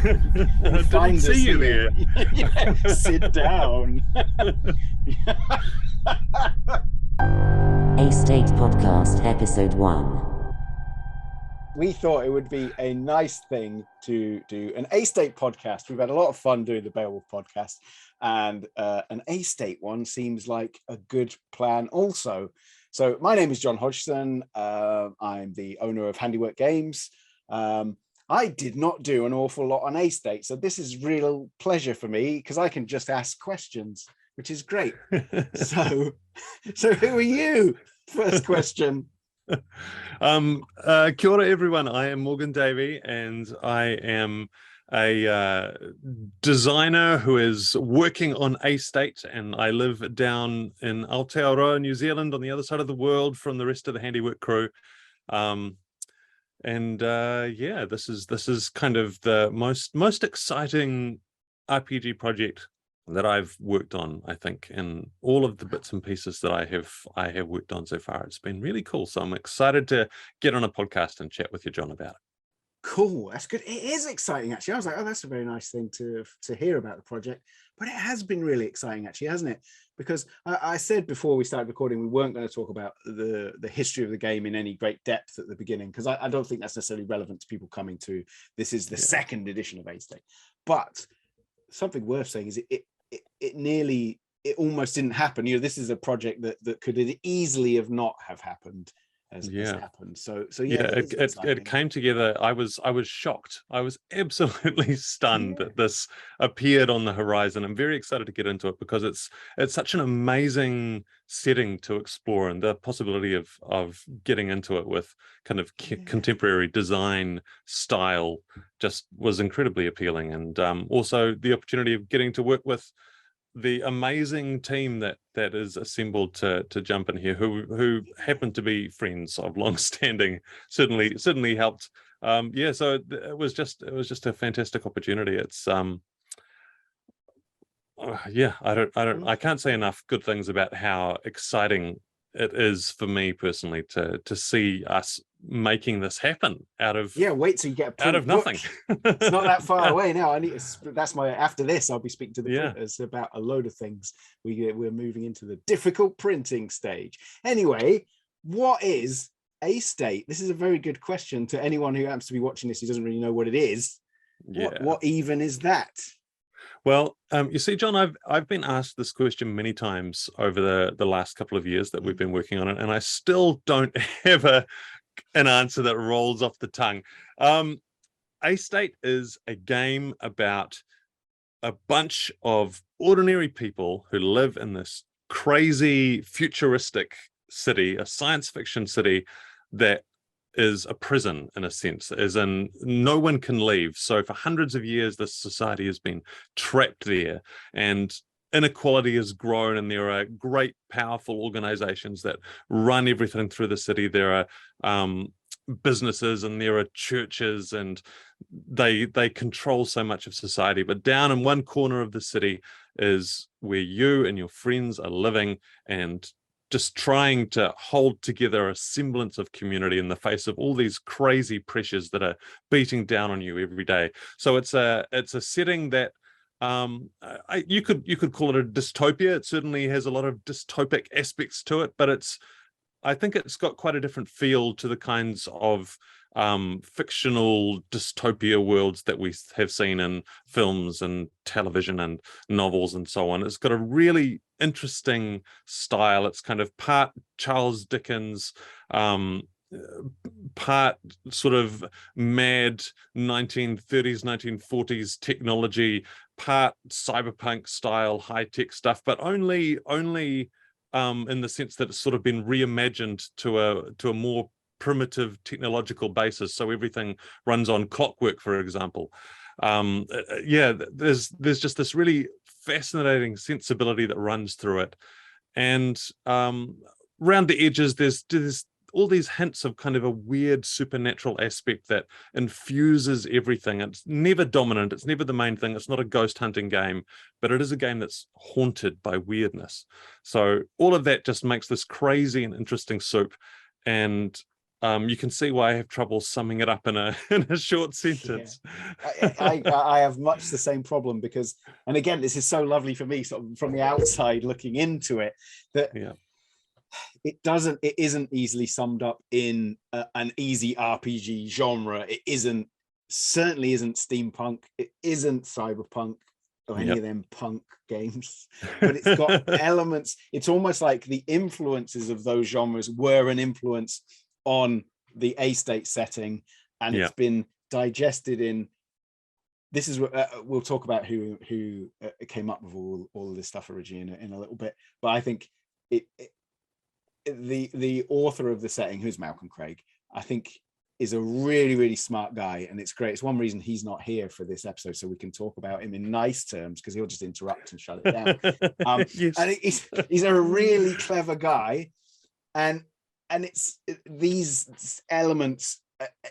I didn't find see us you here. there. Yeah, sit down. A State Podcast, Episode 1. We thought it would be a nice thing to do an A-State podcast. We've had a lot of fun doing the Beowulf podcast, and an A-State one seems like a good plan also. So my name is John Hodgson. I'm the owner of Handiwork Games. I did not do an awful lot on A-State, so this is real pleasure for me because I can just ask questions, which is great. So who are you? First question. Kia ora, everyone. I am Morgan Davey, and I am a designer who is working on A-State, and I live down in Aotearoa, New Zealand, on the other side of the world from the rest of the Handiwork crew. Yeah, this is kind of the most exciting RPG project that I've worked on, I think, in all of the bits and pieces that I have worked on so far. It's been really cool. So I'm excited to get on a podcast and chat with you, John, about it. Cool, that's good. It is exciting, actually. I was like, oh, that's a very nice thing to hear about the project. But it has been really exciting, actually, hasn't it? Because I said before we started recording, we weren't going to talk about the history of the game in any great depth at the beginning, because I don't think that's necessarily relevant to people coming to this is the second edition of A-State. But something worth saying is it almost didn't happen. You know, this is a project that could easily have not have happened as happened. So yeah, it came together. I was shocked. I was absolutely stunned that this appeared on the horizon. I'm very excited to get into it because it's such an amazing setting to explore, and the possibility of getting into it with kind of contemporary design style just was incredibly appealing. And also the opportunity of getting to work with the amazing team that is assembled to jump in here, who happen to be friends of long standing, certainly helped. So it was just a fantastic opportunity. It's I can't say enough good things about how exciting it is for me personally to see us making this happen out of wait till you get out of nothing. It's not that far away now. After this I'll be speaking to the printers about a load of things. We're moving into the difficult printing stage. Anyway, what is A-State? This is a very good question to anyone who happens to be watching this who doesn't really know what it is. What even is that? Well, you see, John, I've been asked this question many times over the last couple of years that we've been working on it, and I still don't have an answer that rolls off the tongue. A-State is a game about a bunch of ordinary people who live in this crazy futuristic city, a science fiction city that is a prison in a sense, as in no one can leave. So for hundreds of years, this society has been trapped there, and inequality has grown, and there are great, powerful organizations that run everything through the city. There are businesses, and there are churches, and they control so much of society. But down in one corner of the city is where you and your friends are living, and just trying to hold together a semblance of community in the face of all these crazy pressures that are beating down on you every day. So it's a setting that you could call it a dystopia. It certainly has a lot of dystopic aspects to it, but I think it's got quite a different feel to the kinds of fictional dystopia worlds that we have seen in films and television and novels and so on. It's got a really interesting style. It's kind of part Charles Dickens, part sort of mad 1930s, 1940s technology, part cyberpunk style high-tech stuff, but only in the sense that it's sort of been reimagined to a more primitive technological basis. So everything runs on clockwork, for example. There's just this really fascinating sensibility that runs through it, and around the edges there's all these hints of kind of a weird supernatural aspect that infuses everything. It's never dominant, it's never the main thing, it's not a ghost hunting game, but it is a game that's haunted by weirdness. So all of that just makes this crazy and interesting soup. And you can see why I have trouble summing it up in a in a short sentence. I have much the same problem because, and again, this is so lovely for me, sort of from the outside looking into it, that it isn't easily summed up in an easy RPG genre. It certainly isn't steampunk. It isn't cyberpunk or any of them punk games, but it's got elements. It's almost like the influences of those genres were an influence on the A-state setting, and it's been digested in. This is what we'll talk about who came up with all of this stuff originally in a little bit, but I think the author of the setting, who's Malcolm Craig, I think is a really, really smart guy, and it's great. It's one reason he's not here for this episode, so we can talk about him in nice terms, because he'll just interrupt and shut it down. And he's a really clever guy, and it's these elements.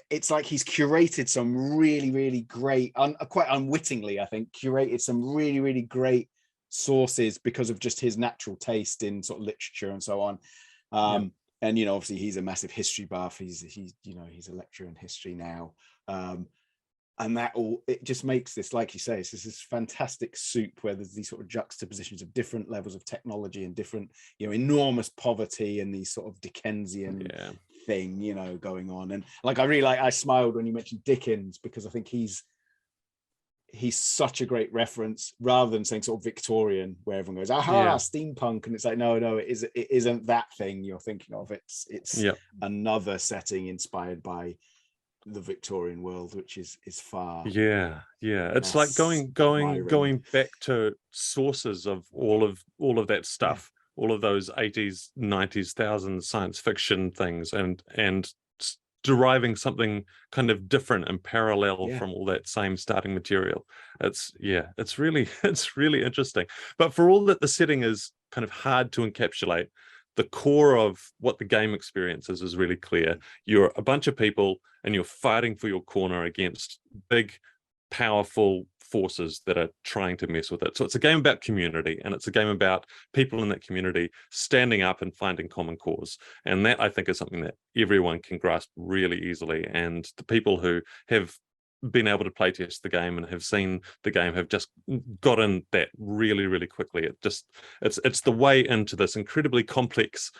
It's like he's curated some really, really great, quite unwittingly, I think, curated some really, really great sources because of just his natural taste in sort of literature and so on. And obviously he's a massive history buff. He's a lecturer in history now, and that all, it just makes this, like you say, it's this fantastic soup where there's these sort of juxtapositions of different levels of technology and different, enormous poverty and these sort of Dickensian thing, going on. And like I smiled when you mentioned Dickens, because I think he's such a great reference, rather than saying sort of Victorian, where everyone goes, steampunk, and it's like, no, it isn't that thing you're thinking of. It's another setting inspired by the Victorian world, which is far. It's like going back to sources of all of that stuff, all of those 80s, 90s, thousands science fiction things, and deriving something kind of different and parallel from all that same starting material. It's really interesting. But for all that the setting is kind of hard to encapsulate, the core of what the game experience is really clear. You're a bunch of people and you're fighting for your corner against big, powerful forces that are trying to mess with it. So it's a game about community, and it's a game about people in that community standing up and finding common cause. And that, I think, is something that everyone can grasp really easily. And the people who have been able to playtest the game and have seen the game have just gotten that really, really quickly. It's the way into this incredibly complex,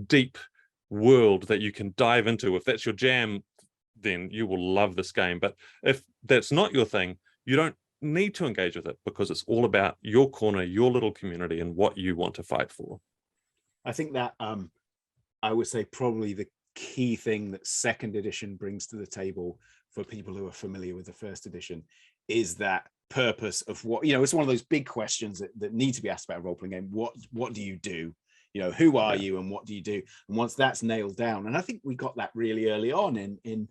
deep world that you can dive into. If that's your jam, then you will love this game. But if that's not your thing, you don't need to engage with it, because it's all about your corner, your little community, and what you want to fight for. I think that I would say probably the key thing that second edition brings to the table for people who are familiar with the first edition is that purpose of what, it's one of those big questions that need to be asked about a role-playing game. What do you do? Who are you and what do you do? And once that's nailed down, and I think we got that really early on in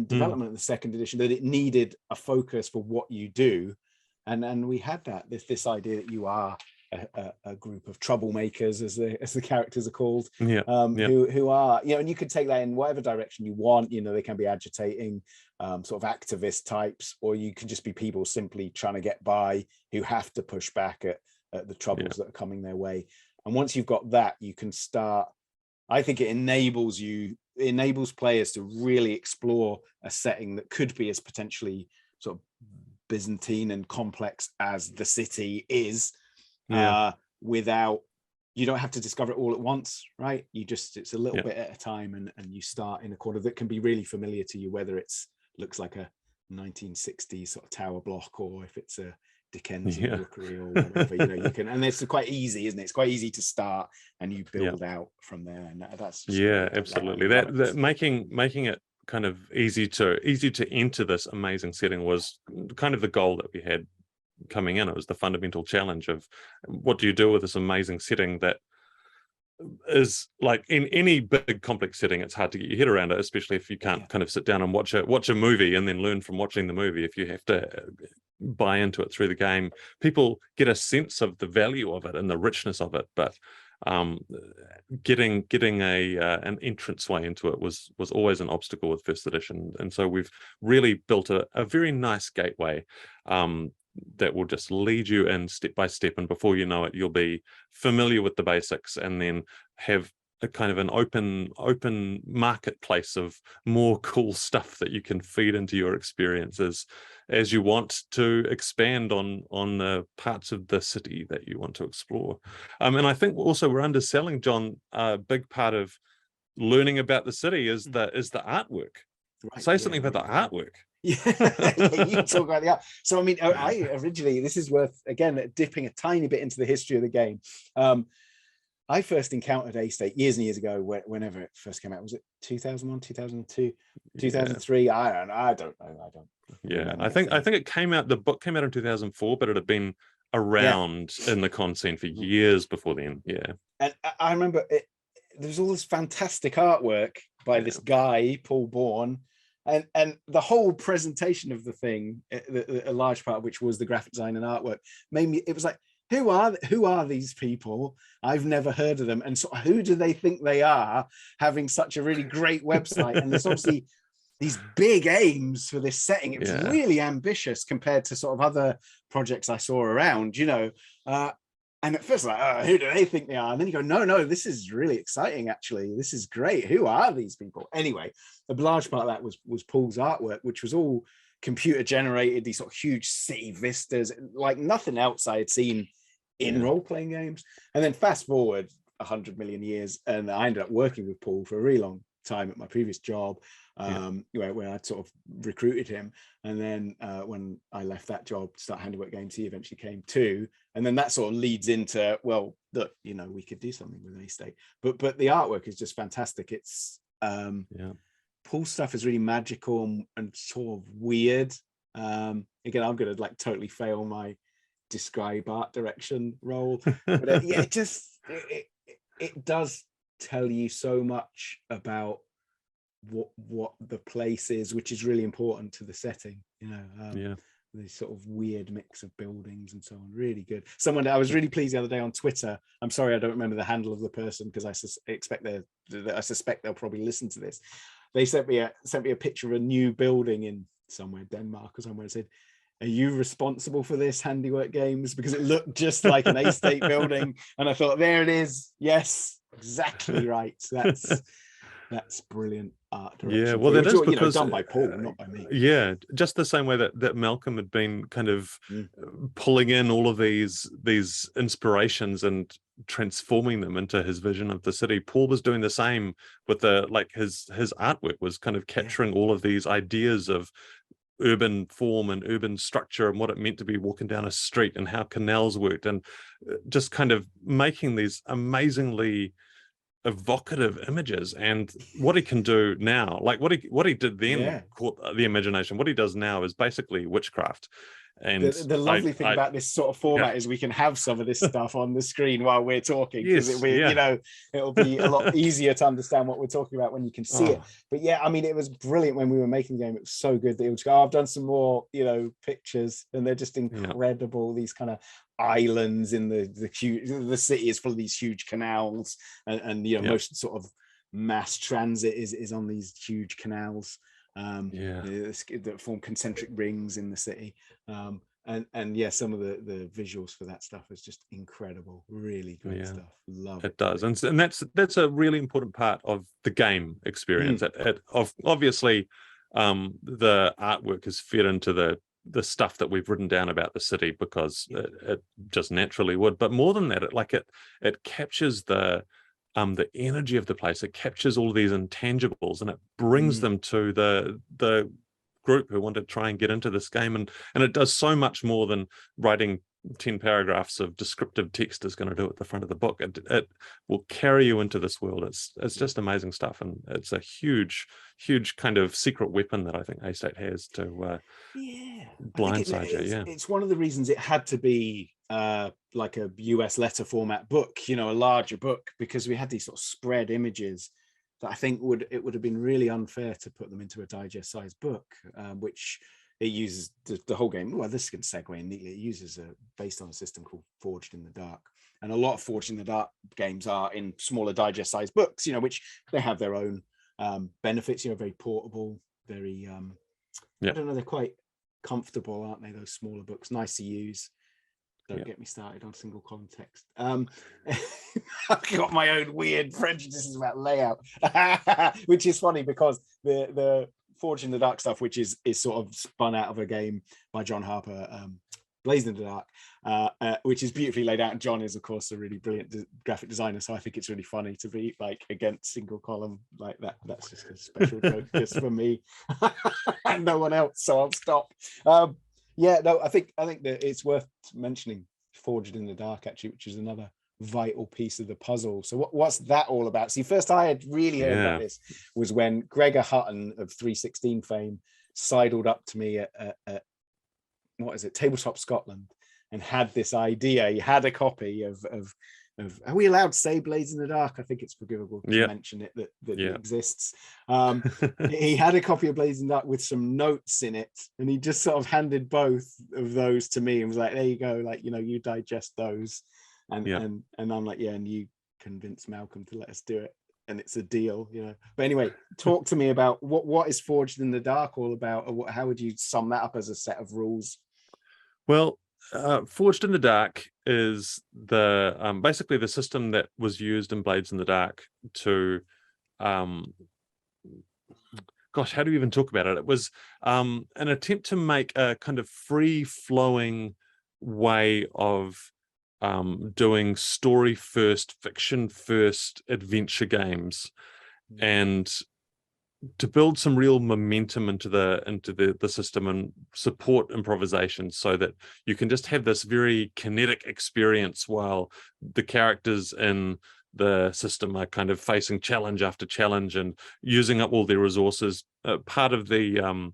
development of the second edition, that it needed a focus for what you do, and we had that this idea that you are a group of troublemakers, as the characters are called, who are, and you could take that in whatever direction you want. They can be agitating, sort of activist types, or you can just be people simply trying to get by, who have to push back at the troubles that are coming their way. And once you've got that, you can start, I think it enables players to really explore a setting that could be as potentially sort of Byzantine and complex as the city is, without, you don't have to discover it all at once, right? It's a little bit at a time, and you start in a corner that can be really familiar to you, whether looks like a 1960s sort of tower block, or if it's a Dickensian rookery or whatever. You can, and it's quite easy, isn't it? It's quite easy to start, and you build out from there, and that's just absolutely. That making it kind of easy to enter this amazing setting was kind of the goal that we had coming in. It was the fundamental challenge of, what do you do with this amazing setting that is, like, in any big complex setting, it's hard to get your head around it, especially if you can't kind of sit down and watch a movie and then learn from watching the movie. If you have to buy into it through the game, people get a sense of the value of it and the richness of it, but getting an entranceway into it was always an obstacle with first edition. And so we've really built a very nice gateway that will just lead you in step by step, and before you know it, you'll be familiar with the basics, and then have a kind of an open marketplace of more cool stuff that you can feed into your experiences as you want to expand on the parts of the city that you want to explore. And I think also we're underselling, John, a big part of learning about the city is the artwork. Right, Say something about the artwork. Yeah, you talk about the art. So I mean, I originally, this is worth again dipping a tiny bit into the history of the game. I first encountered A-State years and years ago, whenever it first came out. Was it 2001, 2002, 2003? I don't know. Yeah, I think it came out. The book came out in 2004, but it had been around in the con scene for years before then. Yeah, and I remember there was all this fantastic artwork by this guy, Paul Bourne, and the whole presentation of the thing, a large part of which was the graphic design and artwork, made me. It was like, who are these people? I've never heard of them, and so who do they think they are, having such a really great website? And there's obviously these big aims for this setting. It was really ambitious compared to sort of other projects I saw around, you know. And at first, like, who do they think they are? And then you go, no, this is really exciting, actually. This is great. Who are these people? Anyway, a large part of that was Paul's artwork, which was all computer generated, these sort of huge city vistas, like nothing else I had seen in role-playing games. And then fast forward 100 million years, and I ended up working with Paul for a really long time at my previous job, where I'd sort of recruited him. And then when I left that job to start Handiwork Games, he eventually came too. And then that sort of leads into, well, look, you know, we could do something with A-State. But the artwork is just fantastic. It's Paul's stuff is really magical and sort of weird. Again, I'm gonna like totally fail my describe art direction role. But it does tell you so much about what the place is, which is really important to the setting, you know. This sort of weird mix of buildings and so on. Really good. I was really pleased the other day on Twitter. I'm sorry I don't remember the handle of the person, because I suspect they'll probably listen to this. They sent me a picture of a new building in somewhere, Denmark or somewhere, and said, "Are you responsible for this, Handiwork Games?" Because it looked just like an A-State building. And I thought, there it is. Yes, exactly right. That's brilliant art direction. Yeah, well, that is because done by Paul, not by me. Yeah, just the same way that Malcolm had been kind of pulling in all of these inspirations and transforming them into his vision of the city. Paul was doing the same with his artwork was kind of capturing all of these ideas of urban form and urban structure and what it meant to be walking down a street and how canals worked, and just kind of making these amazingly evocative images. And what he can do now, like what he did then caught the imagination. What he does now is basically witchcraft. And the lovely thing about this sort of format is we can have some of this stuff on the screen while we're talking, because you know, it'll be a lot easier to understand what we're talking about when you can see it. But yeah, I mean, it was brilliant when we were making the game. It was so good that it was go, I've done some more, you know, pictures, and they're just incredible. These kind of islands in the city is full of these huge canals, and you know, most sort of mass transit is on these huge canals. That form concentric rings in the city, and some of the visuals for that stuff is just incredible. Really good stuff. Love it. It does, and that's a really important part of the game experience. Obviously, the artwork is fed into the stuff that we've written down about the city, because it just naturally would. But more than that, it captures the energy of the place. It captures all these intangibles, and it brings them to the group who want to try and get into this game. And it does so much more than writing 10 paragraphs of descriptive text is going to do at the front of the book. It will carry you into this world. It's just amazing stuff, and it's a huge kind of secret weapon that I think A-State has to blindside you. It's one of the reasons it had to be like a US letter format book, you know, a larger book, because we had these sort of spread images that I think it would have been really unfair to put them into a digest sized book, which it uses the whole game. Well, this can segue in neatly. It uses based on a system called Forged in the Dark, and a lot of Forged in the Dark games are in smaller digest sized books, you know, which they have their own benefits. You know, very portable, very I don't know, they're quite comfortable, aren't they? Those smaller books, nice to use. Don't get me started on single column text. I've got my own weird prejudices about layout, which is funny because the Forged in the Dark stuff, which is sort of spun out of a game by John Harper, Blazed in the Dark, which is beautifully laid out. And John is, of course, a really brilliant graphic designer, so I think it's really funny to be like against single column like that. That's just a special joke just for me and no one else. So I'll stop. I think that it's worth mentioning Forged in the Dark, actually, which is another vital piece of the puzzle. So what's that all about? See, first I had really heard about this was when Gregor Hutton of 316 fame sidled up to me at what is it, Tabletop Scotland, and had this idea. He had a copy of are we allowed to say Blades in the Dark? I think it's forgivable to mention it that it exists. He had a copy of Blades in the Dark with some notes in it, and he just sort of handed both of those to me and was like, there you go, like, you digest those. And I'm like, and you convince Malcolm to let us do it, and it's a deal, But anyway, talk to me about what is Forged in the Dark all about, or how would you sum that up as a set of rules? Well, Forged in the Dark is the basically the system that was used in Blades in the Dark to how do you even talk about it? It was an attempt to make a kind of free-flowing way of doing story first, fiction first adventure games, and to build some real momentum into the system and support improvisation, so that you can just have this very kinetic experience while the characters in the system are kind of facing challenge after challenge and using up all their resources. Part of the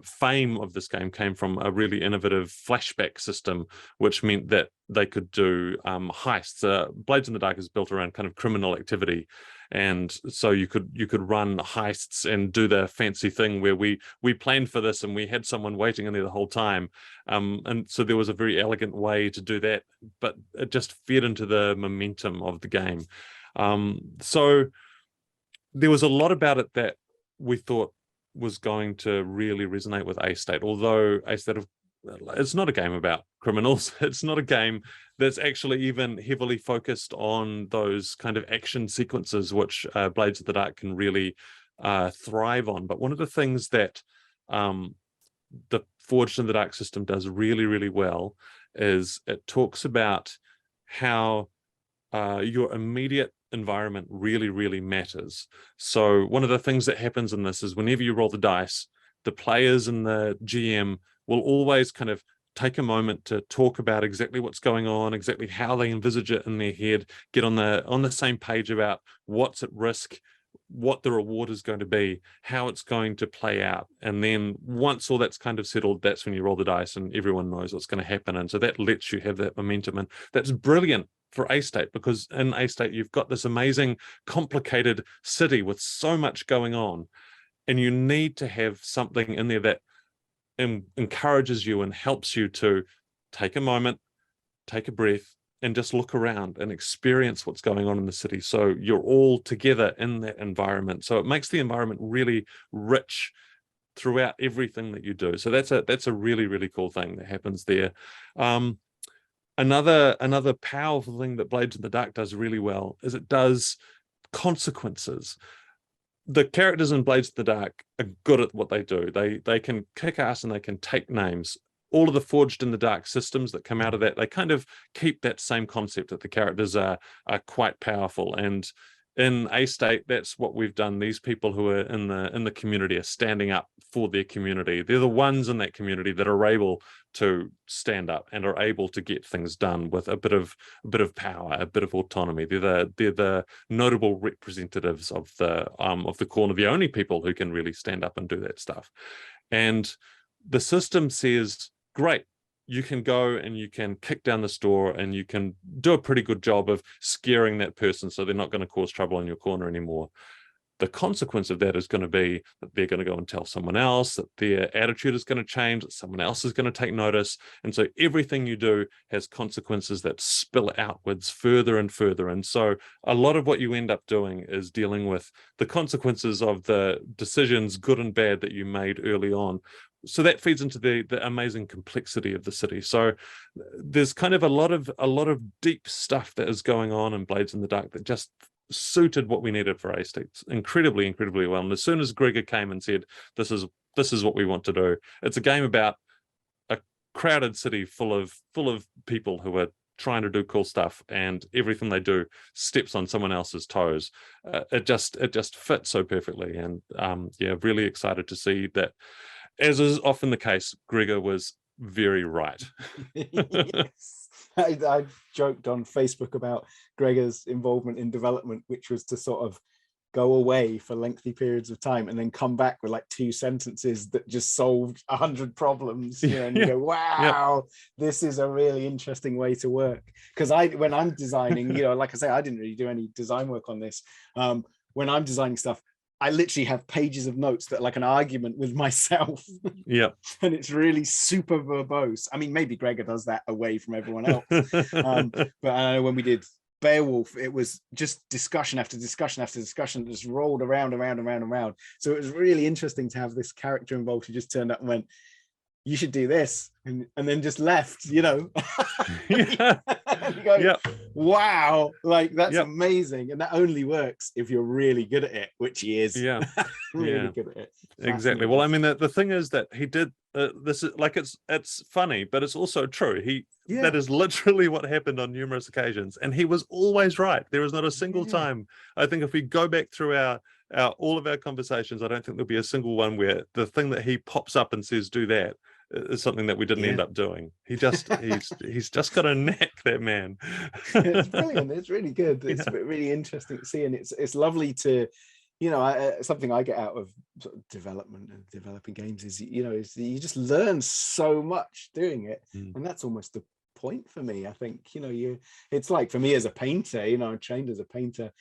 fame of this game came from a really innovative flashback system, which meant that they could do heists. Blades in the Dark is built around kind of criminal activity, and so you could run heists and do the fancy thing where we planned for this and we had someone waiting in there the whole time, and so there was a very elegant way to do that, but it just fed into the momentum of the game. So there was a lot about it that we thought was going to really resonate with A State, although A State it's not a game about criminals. It's not a game that's actually even heavily focused on those kind of action sequences, which Blades of the Dark can really thrive on. But one of the things that the Forged in the Dark system does really, really well is it talks about how your immediate environment really, really matters. So one of the things that happens in this is whenever you roll the dice, the players and the GM will always kind of take a moment to talk about exactly what's going on, exactly how they envisage it in their head, get on the same page about what's at risk, what the reward is going to be, how it's going to play out. And then once all that's kind of settled, that's when you roll the dice and everyone knows what's going to happen. And so that lets you have that momentum. And that's brilliant for A State, because in A State, you've got this amazing, complicated city with so much going on. And you need to have something in there that encourages you and helps you to take a moment, take a breath, and just look around and experience what's going on in the city. So you're all together in that environment. So it makes the environment really rich throughout everything that you do. So that's a really, really cool thing that happens there. Another powerful thing that Blades in the Dark does really well is it does consequences. The characters in Blades in the Dark are good at what they do. They can kick ass and they can take names. All of the Forged in the Dark systems that come out of that, they kind of keep that same concept that the characters are quite powerful. And in A State, that's what we've done. These people who are in the community are standing up for their community. They're the ones in that community that are able to stand up and are able to get things done with a bit of power, a bit of autonomy. They're the notable representatives of the corner, the only people who can really stand up and do that stuff. And the system says, great, you can go and you can kick down the store and you can do a pretty good job of scaring that person so they're not going to cause trouble in your corner anymore. the consequence of that is going to be that they're going to go and tell someone else, that their attitude is going to change, that someone else is going to take notice. And so everything you do has consequences that spill outwards further and further. And so a lot of what you end up doing is dealing with the consequences of the decisions, good and bad, that you made early on. So that feeds into the amazing complexity of the city. So there's kind of a lot of deep stuff that is going on in Blades in the Dark that just suited what we needed for A-State incredibly well. And as soon as Gregor came and said, this is what we want to do, it's a game about a crowded city full of people who are trying to do cool stuff, and everything they do steps on someone else's toes. It just fits so perfectly. And really excited to see that, as is often the case, Gregor was very right. Yes. I joked on Facebook about Gregor's involvement in development, which was to sort of go away for lengthy periods of time and then come back with like 2 sentences that just solved 100 problems. And you go, wow, this is a really interesting way to work. Because when I'm designing, like I say, I didn't really do any design work on this. When I'm designing stuff, I literally have pages of notes that are like an argument with myself. Yeah. And it's really super verbose. I mean, maybe Gregor does that away from everyone else. But I know when we did Beowulf, it was just discussion after discussion after discussion, just rolled around. So it was really interesting to have this character involved who just turned up and went, you should do this, and then just left, Yeah. You go, wow, like that's amazing. And that only works if you're really good at it, which he is. Really good at it. Exactly. Well, I mean, the thing is that he did this is like, it's funny, but it's also true. That is literally what happened on numerous occasions, and he was always right. There is not a single time, I think, if we go back through all of our conversations, I don't think there'll be a single one where the thing that he pops up and says do that is something that we didn't end up doing. He's just got a knack, that man. It's brilliant. It's really good. It's really interesting to see, and it's lovely to, something I get out of sort of development and developing games is you just learn so much doing it, and that's almost the point for me. I think it's like, for me as a painter, I'm trained as a painter.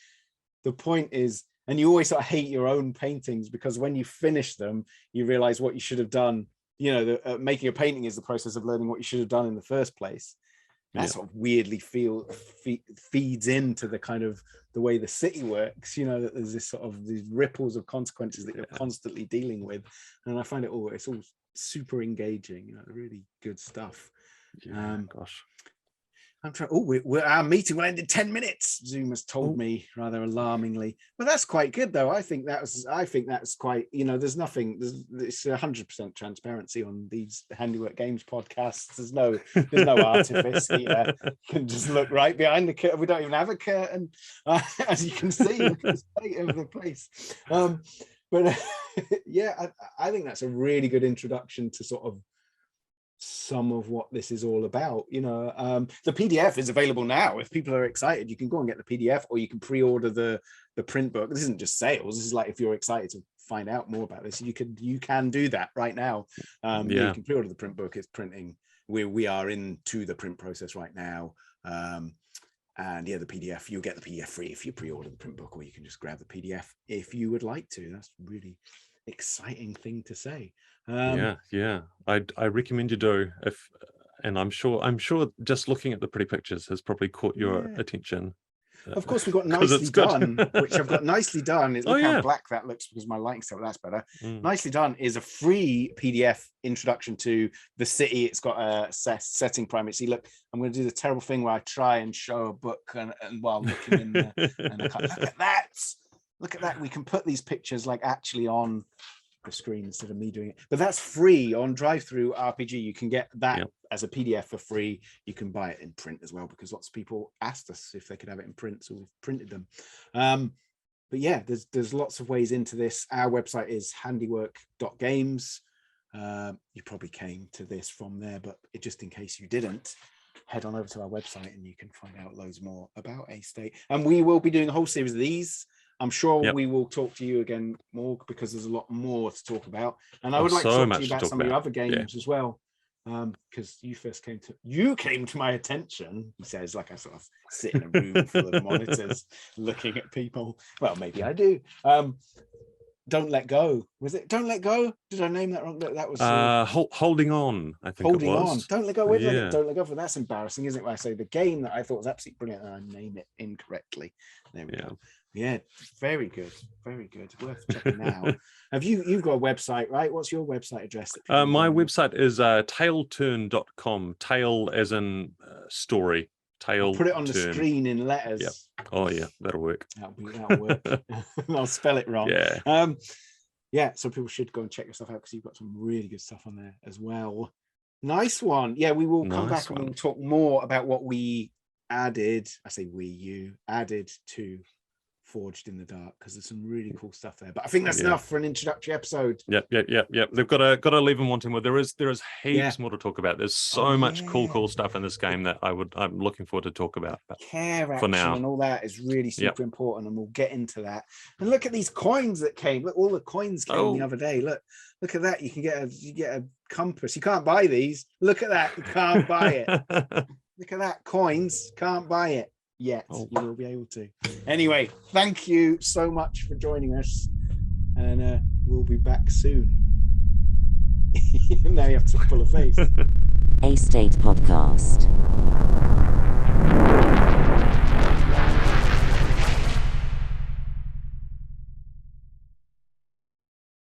The point is, and you always sort of hate your own paintings, because when you finish them, you realize what you should have done. Making a painting is the process of learning what you should have done in the first place. That sort of weirdly feeds into the kind of the way the city works, that there's this sort of these ripples of consequences that you're constantly dealing with. And I find it's all super engaging, really good stuff. Gosh. I'm trying. Our meeting will end in 10 minutes. Zoom has told me rather alarmingly, but that's quite good though. I think that's quite. There's nothing. It's 100% transparency on these Handiwork Games podcasts. There's no artifice here. You can just look right behind the curtain. We don't even have a curtain, as you can see. Look at the state of the place. But I think that's a really good introduction to sort of some of what this is all about. The PDF is available now. If people are excited, you can go and get the PDF, or you can pre-order the print book. This isn't just sales. This is like, if you're excited to find out more about this, you can do that right now. You can pre-order the print book. It's printing. We are into the print process right now. And the PDF, you'll get the PDF free if you pre-order the print book, or you can just grab the PDF if you would like to. That's really exciting thing to say. I recommend you do. And I'm sure just looking at the pretty pictures has probably caught your attention. Of course, we've got Nicely Done, which I've got Nicely Done. Look how black that looks because my lighting's so that's better. Nicely Done is a free PDF introduction to the city. It's got a setting primer. See, look, I'm going to do the terrible thing where I try and show a book and while looking in there. And I can't, look at that. We can put these pictures like actually on the screen instead of me doing it, but that's free on Drive-Thru RPG. You can get that as a PDF for free. You can buy it in print as well, because lots of people asked us if they could have it in print, so we've printed them. But there's lots of ways into this. Our website is handiwork.games. You probably came to this from there, but just in case you didn't, head on over to our website and you can find out loads more about A-State. And we will be doing a whole series of these. I'm sure we will talk to you again more, because there's a lot more to talk about. And I would like to talk to you about some of your other games as well. because you came to my attention, he says, like I sort of sit in a room full of monitors looking at people. Well, maybe I do. Don't Let Go. Was it Don't Let Go? Did I name that wrong? That was Holding On, I think Holding it was. On. Don't Let Go with Yeah. Don't Let Go. For that's embarrassing, isn't it? When I say the game that I thought was absolutely brilliant and I name it incorrectly. There we go. Yeah, very good. Very good. Worth checking out. You've got a website, right? What's your website address? My website is tailturn.com. Tail as in story. Tail. Put it on the screen in letters. Yep. Oh yeah, that'll work. That'll work. I'll spell it wrong. Yeah. So people should go and check your stuff out because you've got some really good stuff on there as well. Nice one. Yeah, we will come back and we'll talk more about what we added. I say you added to Forged in the Dark, because there's some really cool stuff there. But I think that's enough for an introductory episode. Yep. They've got to leave them wanting more. There is heaps more to talk about. There's so much cool stuff in this game that I'm looking forward to talk about. But care action for now, and all that is really super important, and we'll get into that. And look at these coins that came. Look, all the coins came the other day. Look at that. You get a compass. You can't buy these. Look at that. You can't buy it. Look at that. Coins. Can't buy it yet. You will be able to. Anyway, thank you so much for joining us, and we'll be back soon. Now you have to pull a face. A State Podcast.